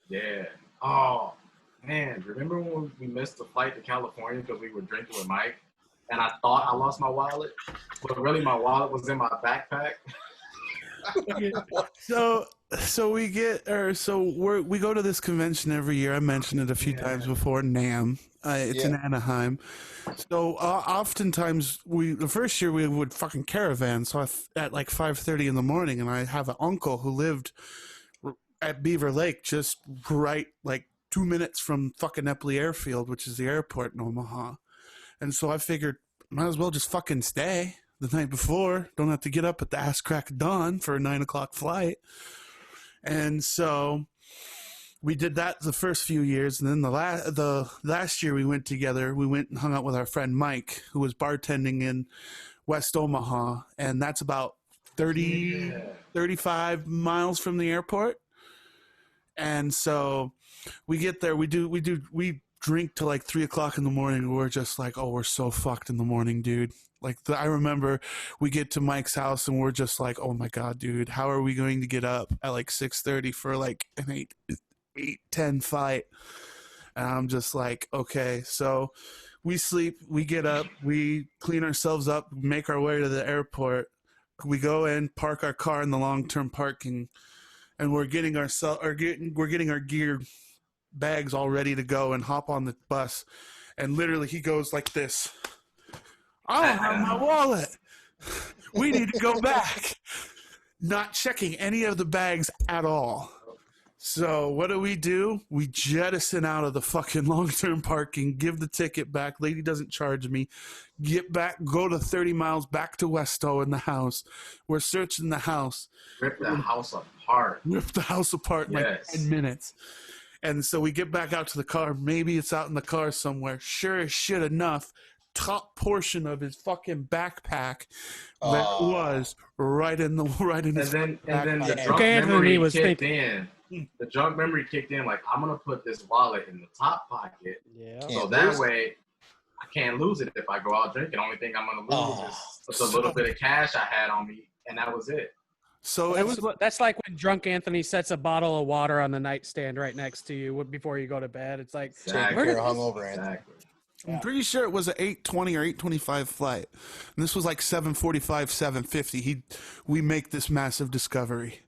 Yeah. Oh, man. Remember when we missed the flight to California because we were drinking with Mike? And I thought I lost my wallet, but really my wallet was in my backpack. So we go to this convention every year. I mentioned it a few times before. NAMM. It's in Anaheim. So oftentimes the first year we would fucking caravan. So at like 5:30 in the morning, and I have an uncle who lived at Beaver Lake, just right like 2 minutes from fucking Epley Airfield, which is the airport in Omaha. And so I figured, might as well just fucking stay the night before. Don't have to get up at the ass crack of dawn for a 9 o'clock flight. And so we did that the first few years, and then the last year we went together. We went and hung out with our friend Mike, who was bartending in West Omaha, and that's about 35 miles from the airport. And so we get there. We drink till like 3 o'clock in the morning. We're just like, oh, we're so fucked in the morning, dude. Like I remember we get to Mike's house and we're just like, oh my God, dude, how are we going to get up at like 6:30 for like an 8:10 flight? And I'm just like, okay. So we sleep, we get up, we clean ourselves up, make our way to the airport. We go in, park our car in the long-term parking, and we're getting our gear bags all ready to go and hop on the bus. And literally he goes like this. I don't have my wallet. We need to go back. Not checking any of the bags at all. So what do? We jettison out of the fucking long-term parking, give the ticket back. Lady doesn't charge me. Get back, go to 30 miles back to Westo in the house. We're searching the house. Rip the house apart. In like 10 minutes. And so we get back out to the car. Maybe it's out in the car somewhere. Sure as shit enough, top portion of his fucking backpack that was right in his and then the drunk memory kicked in. The drunk memory kicked in, like, I'm gonna put this wallet in the top pocket, so that way I can't lose it if I go out drinking. The only thing I'm gonna lose is a little bit of cash I had on me, and that was it. So that's like when drunk Anthony sets a bottle of water on the nightstand right next to you before you go to bed. It's like, hungover, Anthony. I'm pretty sure it was an 8:20 or 8:25 flight. And this was like 7:45, 7:50. We make this massive discovery.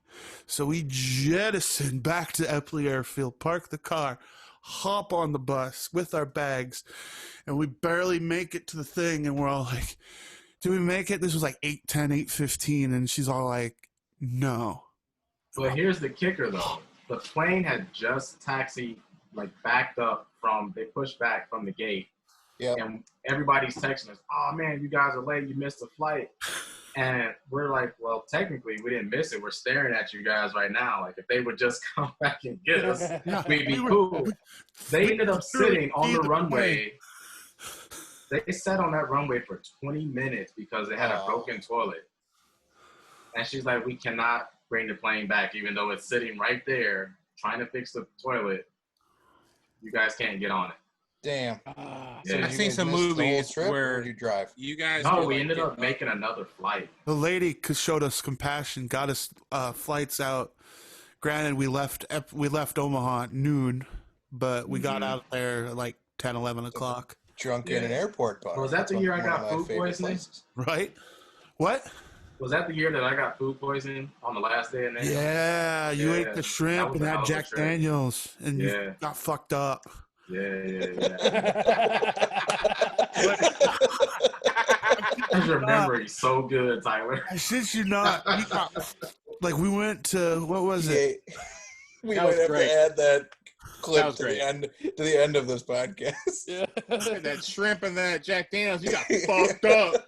So we jettison back to Epley Airfield, park the car, hop on the bus with our bags, and we barely make it to the thing. And we're all like, "Do we make it?" This was like 8:10, 8:15, and she's all like, "No." But here's the kicker, though. The plane had just taxied, like backed up they pushed back from the gate. Yep. And everybody's texting us, "Oh man, you guys are late. You missed the flight." And we're like, well, technically we didn't miss it. We're staring at you guys right now. Like if they would just come back and get us, we'd be cool. They ended up sitting on the runway. They sat on that runway for 20 minutes because they had a broken toilet. And she's like, we cannot bring the plane back, even though it's sitting right there trying to fix the toilet. You guys can't get on it. Damn. So I've seen some movies where you drive. You guys. No, we ended up making another flight. The lady showed us compassion, got us flights out. Granted, we left Omaha at noon, but we got out there at like 10, 11 o'clock. Drunk in an airport bar. Was that the year I got food poisoning? Right? What? Was that the year that I got food poisoning on the last day? Yeah, you ate the shrimp and had Jack Daniels, and you got fucked up. Yeah. Your memory's so good, Tyler. I shit you not. Like we went to, what was it? We might have to add that clip to the end of this podcast. Yeah. That shrimp and that Jack Daniels, you got fucked up.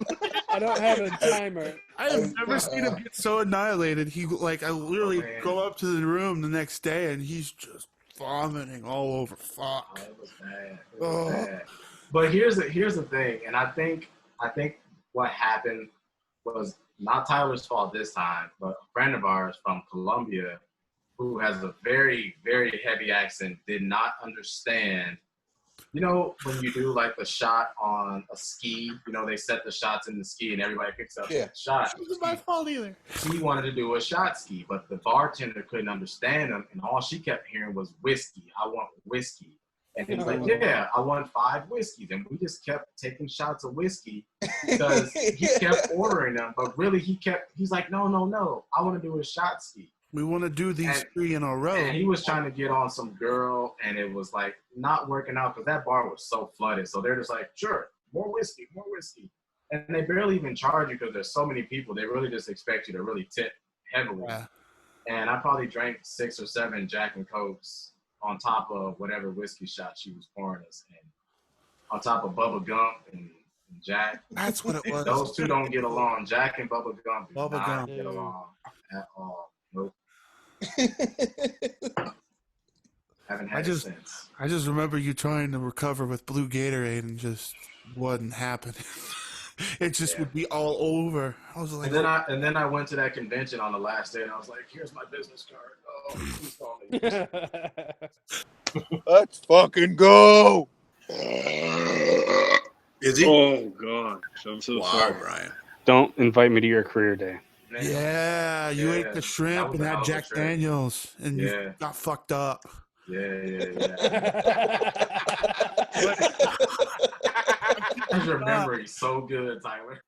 I don't have a timer. I have never seen him get so annihilated. I literally go up to the room the next day and he's just vomiting all over. Fuck. It was bad. But here's the thing, and I think what happened was not Tyler's fault this time, but a friend of ours from Colombia who has a very, very heavy accent did not understand You know, when you do like the shot on a ski, you know, they set the shots in the ski and everybody picks up a shot. It wasn't my fault either. He wanted to do a shot ski, but the bartender couldn't understand him, and all she kept hearing was whiskey. I want whiskey. And he was like, yeah, I want 5 whiskeys. And we just kept taking shots of whiskey because he kept ordering them. But really, he's like, no, I want to do a shot ski. We want to do these 3 in a row. And he was trying to get on some girl, and it was like not working out because that bar was so flooded. So they're just like, sure, more whiskey. And they barely even charge you because there's so many people. They really just expect you to really tip heavily. Yeah. And I probably drank 6 or 7 Jack and Cokes on top of whatever whiskey shot she was pouring us, and on top of Bubba Gump and Jack. That's what it was. Those two don't get along. Jack and Bubba Gump do not get along at all. Nope. Haven't had it since. I just remember you trying to recover with blue Gatorade and just wasn't happening. It just would be all over. I was like, and then I went to that convention on the last day, and I was like, "Here's my business card. Oh, please call me." Let's fucking go. Is he? Oh God, I'm so sorry, Brian. Don't invite me to your career day. Yeah, you ate the shrimp and had Jack Daniels, and you got fucked up. Yeah. Your memory so good, Tyler.